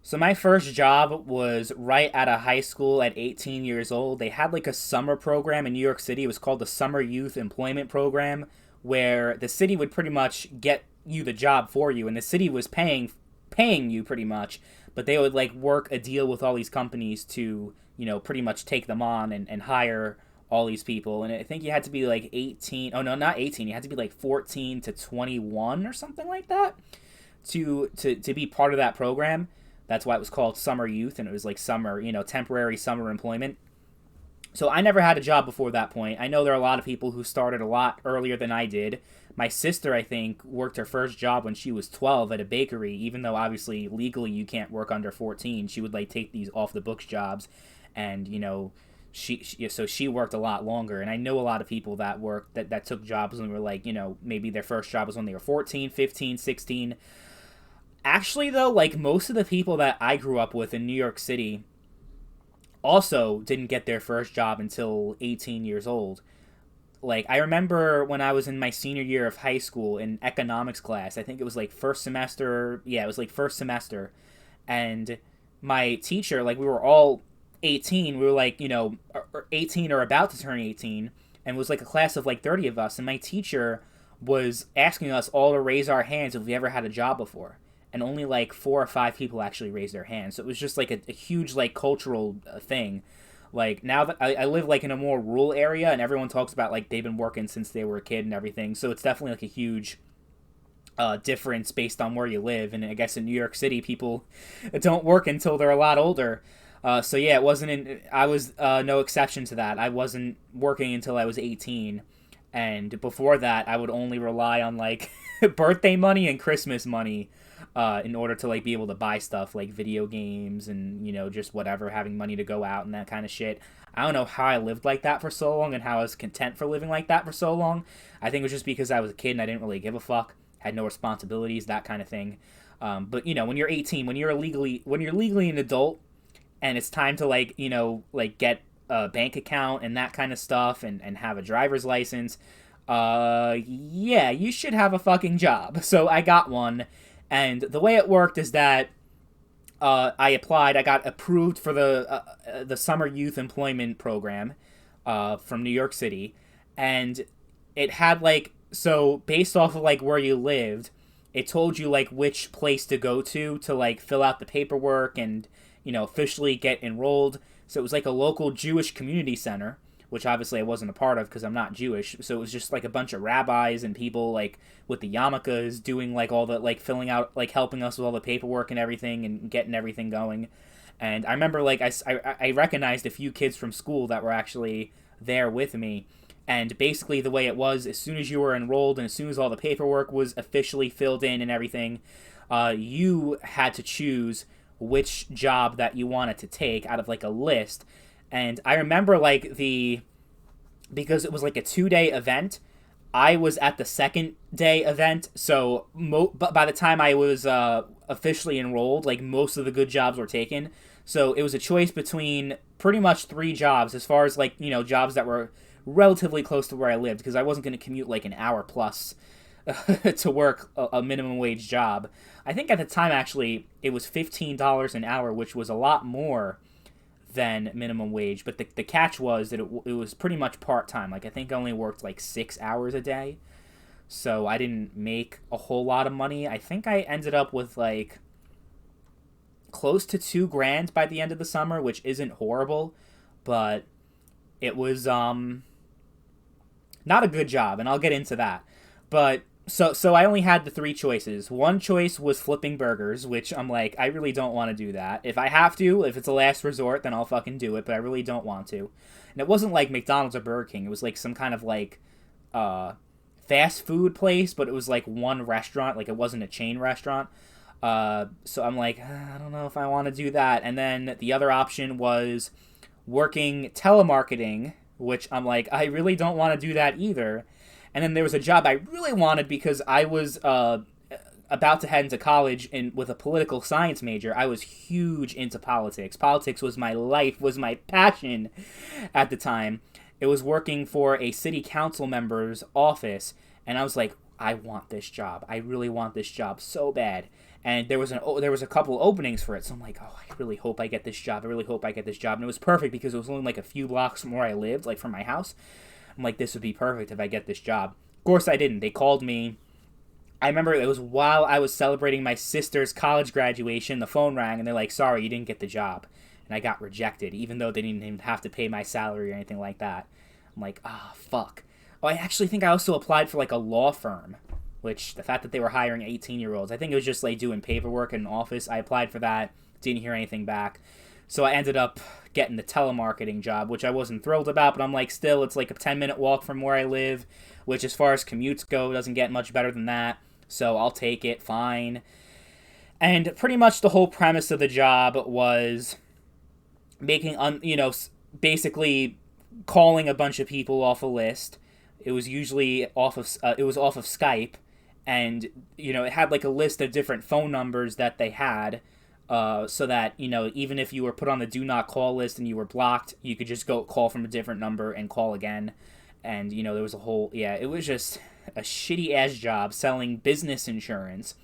So my first job was right out of high school at 18 years old. They had like a summer program in New York City. It was called the Summer Youth Employment Program, where the city would pretty much get you the job for you, and the city was paying you pretty much, but they would like work a deal with all these companies to pretty much take them on and hire all these people. And I think you had to be like 18. Oh no, not 18. You had to be like 14 to 21 or something like that to be part of that program. That's why it was called Summer Youth, and it was like summer, temporary summer employment. So I never had a job before that point. I know there are a lot of people who started a lot earlier than I did. My sister, I think, worked her first job when she was 12 at a bakery, even though obviously legally you can't work under 14. She would like take these off the books jobs, and so she worked a lot longer. And I know a lot of people that worked that took jobs and were like, maybe their first job was when they were 14, 15, 16. Actually, though, like most of the people that I grew up with in New York City also didn't get their first job until 18 years old. Like, I remember when I was in my senior year of high school in economics class, I think it was like first semester. Yeah, it was like first semester. And my teacher, like, we were all 18. We were like, 18 or about to turn 18. And it was like a class of like 30 of us. And my teacher was asking us all to raise our hands if we ever had a job before, and only like 4 or 5 people actually raised their hands. So it was just like a huge like cultural thing. Like now that I live like in a more rural area, and everyone talks about like they've been working since they were a kid and everything. So it's definitely like a huge difference based on where you live. And I guess in New York City, people don't work until they're a lot older. So yeah, it wasn't. I was no exception to that. I wasn't working until I was 18, and before that, I would only rely on like birthday money and Christmas money in order to like be able to buy stuff like video games and just whatever, having money to go out and that kind of shit. I don't know how I lived like that for so long and how I was content for living like that for so long. I think it was just because I was a kid and I didn't really give a fuck, had no responsibilities, that kind of thing. But when you're 18, when you're legally an adult, and it's time to like like get a bank account and that kind of stuff, and have a driver's license, yeah, you should have a fucking job. So I got one, and the way it worked is that I applied. I got approved for the summer youth employment program from New York City, and it had like, so based off of like where you lived, it told you like which place to go to like fill out the paperwork and officially get enrolled. So it was like a local Jewish community center, which obviously I wasn't a part of because I'm not Jewish. So it was just like a bunch of rabbis and people like with the yarmulkes doing like all the like filling out, like helping us with all the paperwork and everything and getting everything going. And I remember like I recognized a few kids from school that were actually there with me. And basically the way it was, as soon as you were enrolled and as soon as all the paperwork was officially filled in and everything, you had to choose which job that you wanted to take out of like a list. And I remember like because it was like a 2-day event, I was at the second day event. So but by the time I was officially enrolled, like most of the good jobs were taken. So it was a choice between pretty much 3 jobs, as far as like jobs that were relatively close to where I lived, because I wasn't going to commute like an hour plus to work a minimum wage job. I think at the time actually it was $15 an hour, which was a lot more than minimum wage. But the catch was that it was pretty much part time. Like I think I only worked like 6 hours a day, so I didn't make a whole lot of money. I think I ended up with like close to 2 grand by the end of the summer, which isn't horrible, but it was not a good job, and I'll get into that. But so I only had the 3 choices. One choice was flipping burgers, which I'm like, I really don't want to do that. If I have to, if it's a last resort, then I'll fucking do it, but I really don't want to. And it wasn't like McDonald's or Burger King. It was like some kind of like fast food place, but it was like one restaurant, like it wasn't a chain restaurant. So I'm like, I don't know if I want to do that. And then the other option was working telemarketing, which I'm like, I really don't want to do that either. And then there was a job I really wanted because I was about to head into college with a political science major. I was huge into politics. Politics was my life, was my passion at the time. It was working for a city council member's office, and I was like, I want this job. I really want this job so bad. and there was a couple openings for it. So I'm like, oh, I really hope I get this job. I really hope I get this job. And it was perfect because it was only like a few blocks from where I lived, like from my house. I'm like, this would be perfect if I get this job. Of course, I didn't. They called me. I remember it was while I was celebrating my sister's college graduation. The phone rang, and they're like, sorry, you didn't get the job. And I got rejected, even though they didn't even have to pay my salary or anything like that. I'm like, ah, fuck. Oh, I actually think I also applied for like a law firm, which the fact that they were hiring 18-year-olds, I think it was just like doing paperwork in an office. I applied for that, didn't hear anything back. So I ended up getting the telemarketing job, which I wasn't thrilled about, but I'm like, still, it's like a 10-minute walk from where I live, which as far as commutes go, doesn't get much better than that. So I'll take it, fine. And pretty much the whole premise of the job was making, basically calling a bunch of people off a list. It was usually off of Skype, and it had like a list of different phone numbers that they had, so that even if you were put on the do not call list and you were blocked, you could just go call from a different number and call again. And there was a whole it was just a shitty ass job selling business insurance.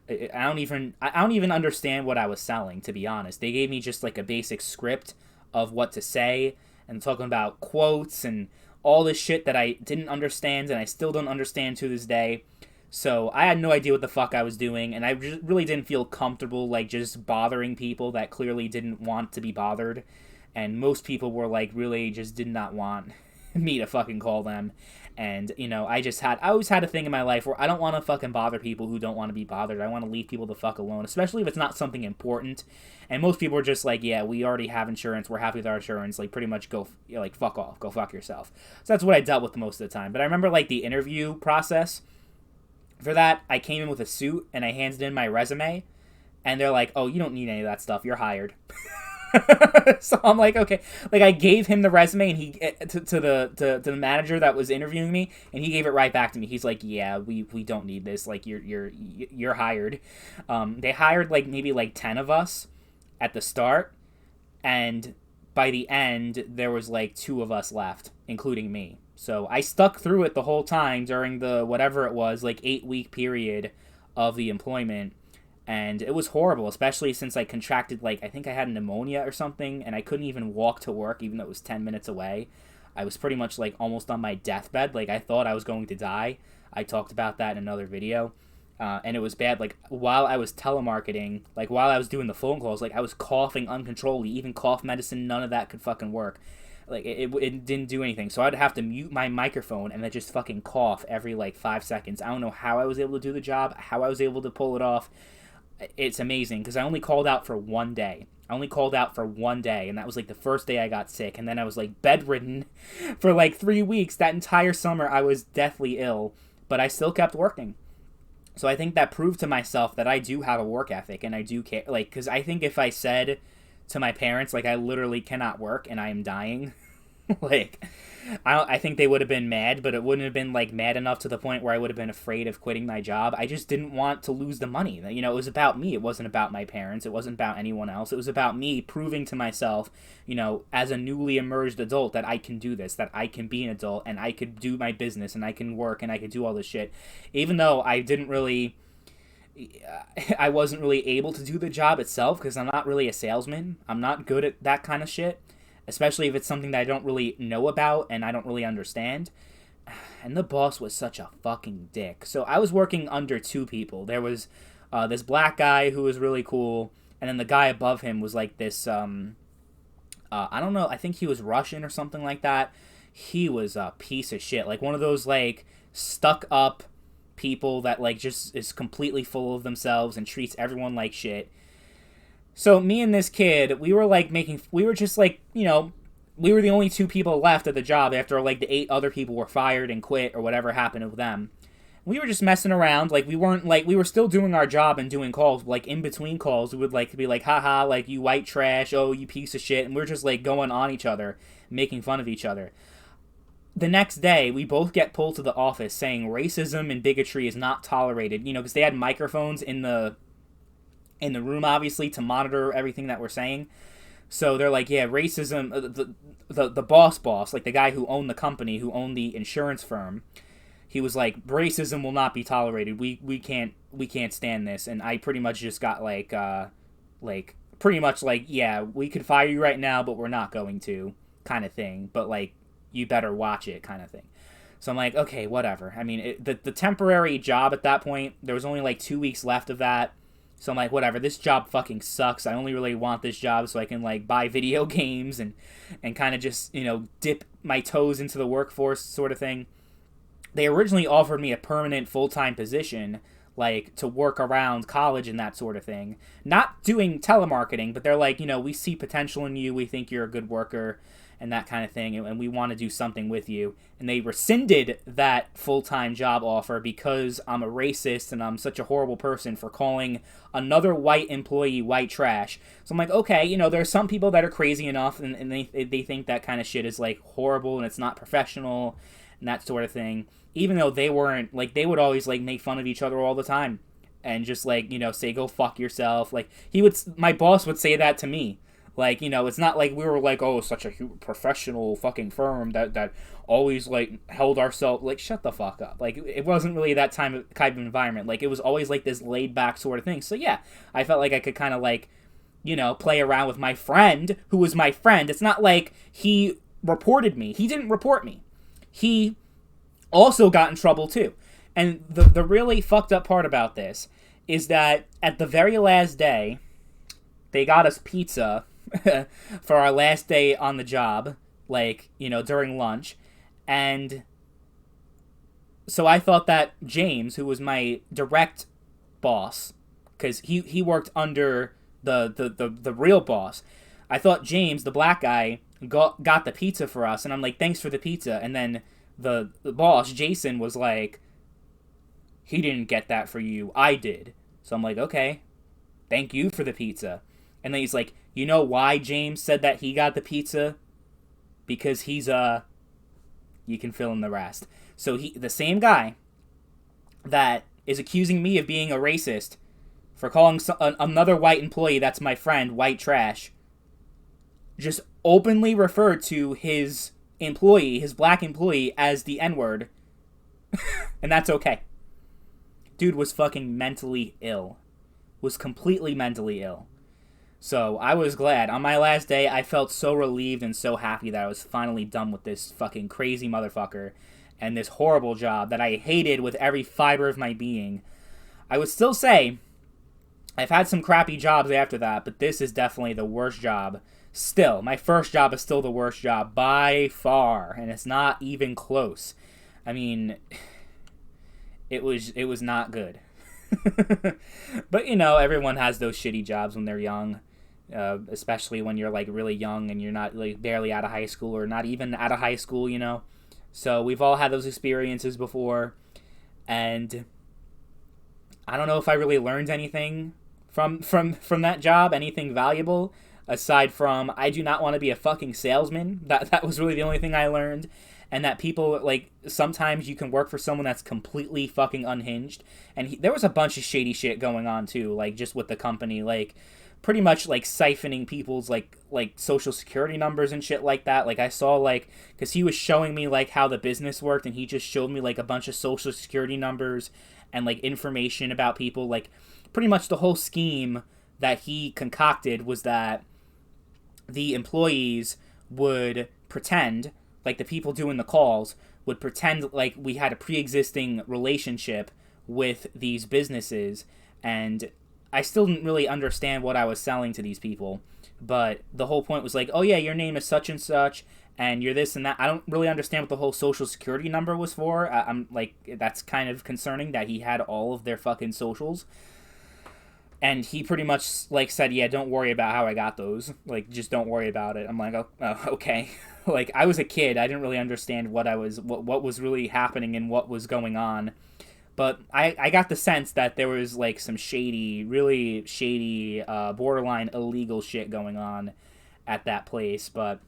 I don't even understand what I was selling, to be honest. They gave me just like a basic script of what to say and talking about quotes and all this shit that I didn't understand and I still don't understand to this day. So I had no idea what the fuck I was doing, and I just really didn't feel comfortable like just bothering people that clearly didn't want to be bothered. And most people were like really just did not want me to fucking call them. And I always had a thing in my life where I don't want to fucking bother people who don't want to be bothered. I want to leave people the fuck alone, especially if it's not something important. And most people are just like, yeah, we already have insurance, we're happy with our insurance, like pretty much go like fuck off, go fuck yourself. So that's what I dealt with most of the time. But I remember like the interview process for that. I came in with a suit and I handed in my resume, and they're like, oh, you don't need any of that stuff, you're hired. So I'm like, okay. Like I gave him the resume, and he to the manager that was interviewing me, and he gave it right back to me. He's like, yeah, we don't need this. Like you're hired. They hired like maybe like 10 of us at the start, and by the end there was like 2 of us left, including me. So I stuck through it the whole time during the whatever it was, like 8-week period of the employment. And it was horrible, especially since I contracted, like, I think I had pneumonia or something, and I couldn't even walk to work, even though it was 10 minutes away. I was pretty much, like, almost on my deathbed. Like, I thought I was going to die. I talked about that in another video. And it was bad. Like, while I was telemarketing, like, while I was doing the phone calls, like, I was coughing uncontrollably. Even cough medicine, none of that could fucking work. Like, it didn't do anything. So I'd have to mute my microphone and then just fucking cough every, like, 5 seconds. I don't know how I was able to do the job, how I was able to pull it off. It's amazing because I only called out for one day. And that was like the first day I got sick, and then I was like bedridden for like 3 weeks. That entire summer I was deathly ill, but I still kept working. So I think that proved to myself that I do have a work ethic, and I do care. Like, because I think if I said to my parents, like, I literally cannot work and I am dying, like, I think they would have been mad, but it wouldn't have been like mad enough to the point where I would have been afraid of quitting my job. I just didn't want to lose the money. It was about me. It wasn't about my parents. It wasn't about anyone else. It was about me proving to myself, as a newly emerged adult, that I can do this, that I can be an adult, and I could do my business, and I can work, and I could do all this shit. Even though I wasn't really able to do the job itself because I'm not really a salesman. I'm not good at that kind of shit, especially if it's something that I don't really know about and I don't really understand. And the boss was such a fucking dick. So I was working under 2 people. There was this black guy who was really cool, and then the guy above him was like this, I don't know, I think he was Russian or something like that. He was a piece of shit. Like one of those, like, stuck up people that, like, just is completely full of themselves and treats everyone like shit. So me and this kid, we were just like, we were the only 2 people left at the job after like the 8 other people were fired and quit or whatever happened with them. We were just messing around. Like, we were still doing our job and doing calls. Like, in between calls, we would like be like, haha, like, you white trash, oh, you piece of shit. And we're just like going on each other, making fun of each other. The next day, we both get pulled to the office saying racism and bigotry is not tolerated. Because they had microphones in the room, obviously, to monitor everything that we're saying. So they're like, yeah, racism, the boss, like the guy who owned the company, who owned the insurance firm, he was like, racism will not be tolerated. We can't stand this. And I pretty much just got like pretty much like, yeah, we could fire you right now, but we're not going to, kind of thing. But like, you better watch it, kind of thing. So I'm like, okay, whatever. I mean, the temporary job at that point, there was only like 2 weeks left of that. So I'm like, whatever, this job fucking sucks. I only really want this job so I can like buy video games and kind of just, dip my toes into the workforce sort of thing. They originally offered me a permanent full-time position, like to work around college and that sort of thing. Not doing telemarketing, but they're like, we see potential in you. We think you're a good worker and that kind of thing, and we want to do something with you. And they rescinded that full-time job offer because I'm a racist and I'm such a horrible person for calling another white employee white trash. So I'm like, okay, there's some people that are crazy enough and they think that kind of shit is like horrible and it's not professional and that sort of thing. Even though they weren't, like, they would always like make fun of each other all the time and just like, say go fuck yourself. Like my boss would say that to me. Like, it's not like we were like, oh, such a professional fucking firm that always, like, held ourselves, like, shut the fuck up. Like, it wasn't really that kind of environment. Like, it was always, like, this laid-back sort of thing. So, yeah, I felt like I could kind of, like, play around with my friend, who was my friend. It's not like he reported me. He didn't report me. He also got in trouble, too. And the really fucked up part about this is that at the very last day, they got us pizza for our last day on the job, like, during lunch. And so I thought that James, who was my direct boss, because he worked under the real boss, I thought James, the black guy, got the pizza for us. And I'm like, thanks for the pizza. And then the boss, Jason, was like, he didn't get that for you. I did. So I'm like, okay, thank you for the pizza. And then he's like, you know why James said that he got the pizza? Because he's you can fill in the rest. So the same guy that is accusing me of being a racist for calling another white employee that's my friend white trash, just openly referred to his employee, his black employee, as the N-word. And that's okay. Dude was fucking mentally ill. Was completely mentally ill. So I was glad. On my last day, I felt so relieved and so happy that I was finally done with this fucking crazy motherfucker and this horrible job that I hated with every fiber of my being. I would still say I've had some crappy jobs after that, but this is definitely the worst job. Still, my first job is still the worst job by far, and it's not even close. I mean, it was not good. But, everyone has those shitty jobs when they're young. Especially when you're like really young and you're not like barely out of high school or not even out of high school, So we've all had those experiences before, and I don't know if I really learned anything from that job, anything valuable aside from I do not want to be a fucking salesman. That was really the only thing I learned, and that people like sometimes you can work for someone that's completely fucking unhinged, and there was a bunch of shady shit going on too, like just with the company, like pretty much like siphoning people's like social security numbers and shit like that. Like I saw like, because he was showing me like how the business worked, and he just showed me like a bunch of social security numbers and like information about people. Like pretty much the whole scheme that he concocted was that the employees would pretend, like the people doing the calls would pretend like we had a pre-existing relationship with these businesses, and I still didn't really understand what I was selling to these people, but the whole point was like, oh yeah, your name is such and such, and you're this and that. I don't really understand what the whole social security number was for. I'm like, that's kind of concerning that he had all of their fucking socials. And he pretty much like said, yeah, don't worry about how I got those. Like, just don't worry about it. I'm like, oh okay. Like, I was a kid. I didn't really understand what was really happening and what was going on. But I got the sense that there was, like, some shady, really shady, borderline illegal shit going on at that place. But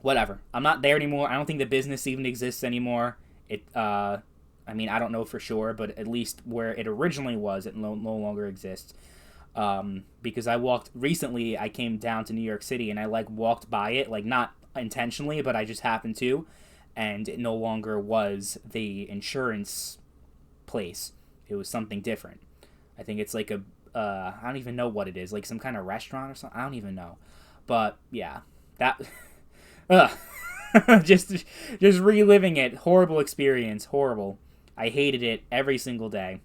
whatever. I'm not there anymore. I don't think the business even exists anymore. I mean, I don't know for sure, but at least where it originally was, it no longer exists. Because recently I came down to New York City, and I, like, walked by it, like, not intentionally, but I just happened to. and it no longer was the insurance place. It was something different. I think it's like a I don't even know what it is, like some kind of restaurant or something. I don't even know, but yeah, that just reliving it. Horrible experience. Horrible. I hated it every single day.